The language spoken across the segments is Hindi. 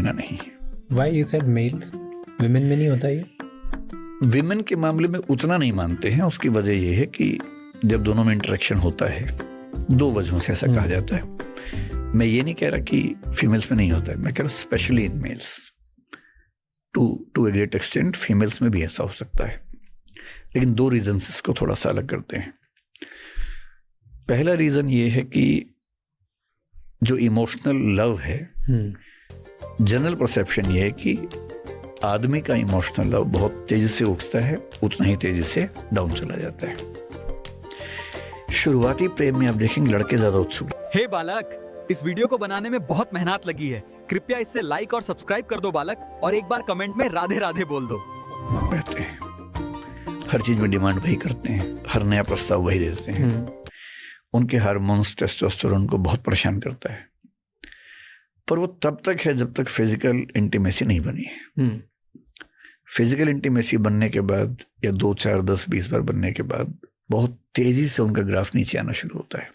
फिनोमेना नहीं। Why you said males? Women में नहीं होता ये? विमेन के मामले में उतना नहीं मानते हैं। उसकी वजह यह है कि जब दोनों में इंटरेक्शन होता है, दो वजहों से ऐसा कहा जाता है। मैं ये नहीं कह रहा कि फीमेल्स में नहीं होता है, मैं कह रहा हूँ specially in males, to a great extent females में भी ऐसा हो सकता है। लेकिन दो रीजंस इसको थोड़ा सा अलग करते हैं। पहला रीजन ये है कि जो इमोशनल लव है, जनरल परसेप्शन ये है कि आदमी का इमोशनल लव बहुत तेजी से उठता है, उतना ही तेजी से डाउन चला जाता है। शुरुआती प्रेम में आप देखेंगे लड़के ज्यादा उत्सुक। हे बालक, इस वीडियो को बनाने में बहुत मेहनत लगी है, कृपया इससे लाइक और सब्सक्राइब कर दो बालक, और एक बार कमेंट में राधे राधे बोल दो। रहते हैं, हर चीज में डिमांड वही करते हैं, हर नया प्रस्ताव वही देते हैं। उनके हार्मोन्स, टेस्टोस्टेरोन को बहुत परेशान करता है। पर वो तब तक है जब तक फिजिकल इंटीमेसी नहीं बनी। फिजिकल इंटीमेसी बनने के बाद या 2, 4, 10, 20 बार बनने के बाद बहुत तेजी से उनका ग्राफ नीचे आना शुरू होता है।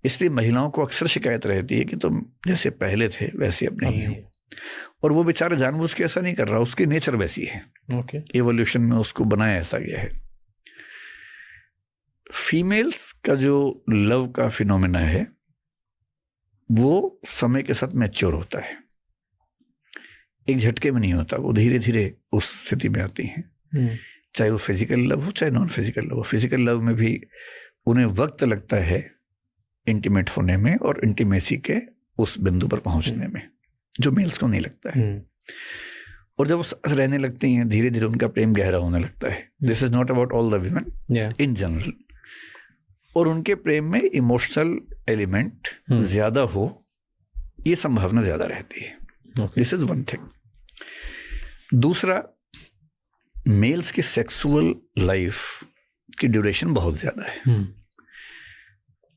इसलिए महिलाओं को अक्सर शिकायत रहती है कि तुम जैसे पहले थे वैसे अब नहीं हो। और वो बेचारा जानबूझ के ऐसा नहीं कर रहा, उसकी नेचर वैसी है। एवोल्यूशन में उसको बनाया ऐसा गया है। फीमेल्स का जो लव का फिनोमेना है वो समय के साथ मैच्योर होता है, एक झटके में नहीं होता। वो धीरे धीरे उस स्थिति में आती हैं, चाहे वो फिजिकल लव हो चाहे नॉन फिजिकल लव हो। फिजिकल लव में भी उन्हें वक्त लगता है इंटीमेट होने में और इंटीमेसी के उस बिंदु पर पहुंचने में, जो मेल्स को नहीं लगता है। और जब वो साथ रहने लगती हैं, धीरे धीरे उनका प्रेम गहरा होने लगता है। This is not about all the women, in general. और उनके प्रेम में इमोशनल एलिमेंट ज्यादा हो, ये संभावना ज्यादा रहती है। This is one thing. दूसरा, मेल्स की सेक्सुअल लाइफ की ड्यूरेशन बहुत ज्यादा है।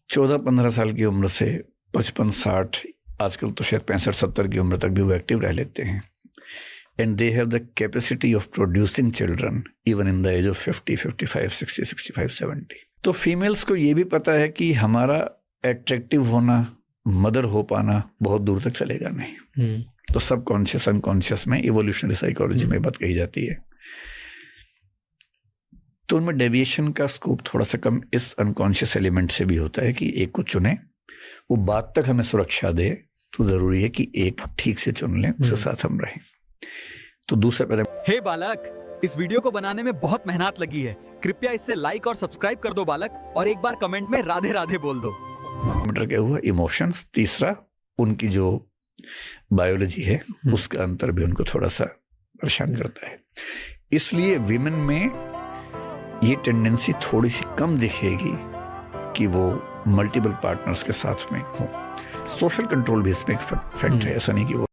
14-15 साल की उम्र से 55-60, आजकल तो शायद 65-70 की उम्र तक भी वो एक्टिव रह लेते हैं। And they have the capacity of producing children even in the age of 50, 55, 60, 65, 70। तो फीमेल्स को ये भी पता है कि हमारा एट्रैक्टिव होना, मदर हो पाना बहुत दूर तक चलेगा नहीं। तो सबकॉन्शियस, अनकॉन्शियस में, इवोल्यूशनरी साइकोलॉजी में बात कही जाती है। तो उनमें डेविएशन का स्कोप थोड़ा सा कम इस अनकॉन्शियस एलिमेंट से भी होता है कि एक को चुने, वो बात तक हमें सुरक्षा दे, तो जरूरी है कि एक ठीक से चुन लें, उसके साथ हम रहें। तो दूसरा पहले, हे बालक, इस वीडियो को बनाने में बहुत मेहनत लगी है, कृपया इससे लाइक और सब्सक्राइब कर दो बालक, और एक बार कमेंट में राधे राधे बोल दो। मीटर क्या हुआ, इमोशंस। तीसरा, उनकी जो बायोलॉजी है उसका अंतर भी उनको थोड़ा सा परेशान करता है। इसलिए विमेन में ये टेंडेंसी थोड़ी सी कम दिखेगी कि वो मल्टीपल पार्टनर्स के साथ में हो। सोशल कंट्रोल भी इसमें एक फैक्ट है, ऐसा नहीं कि वो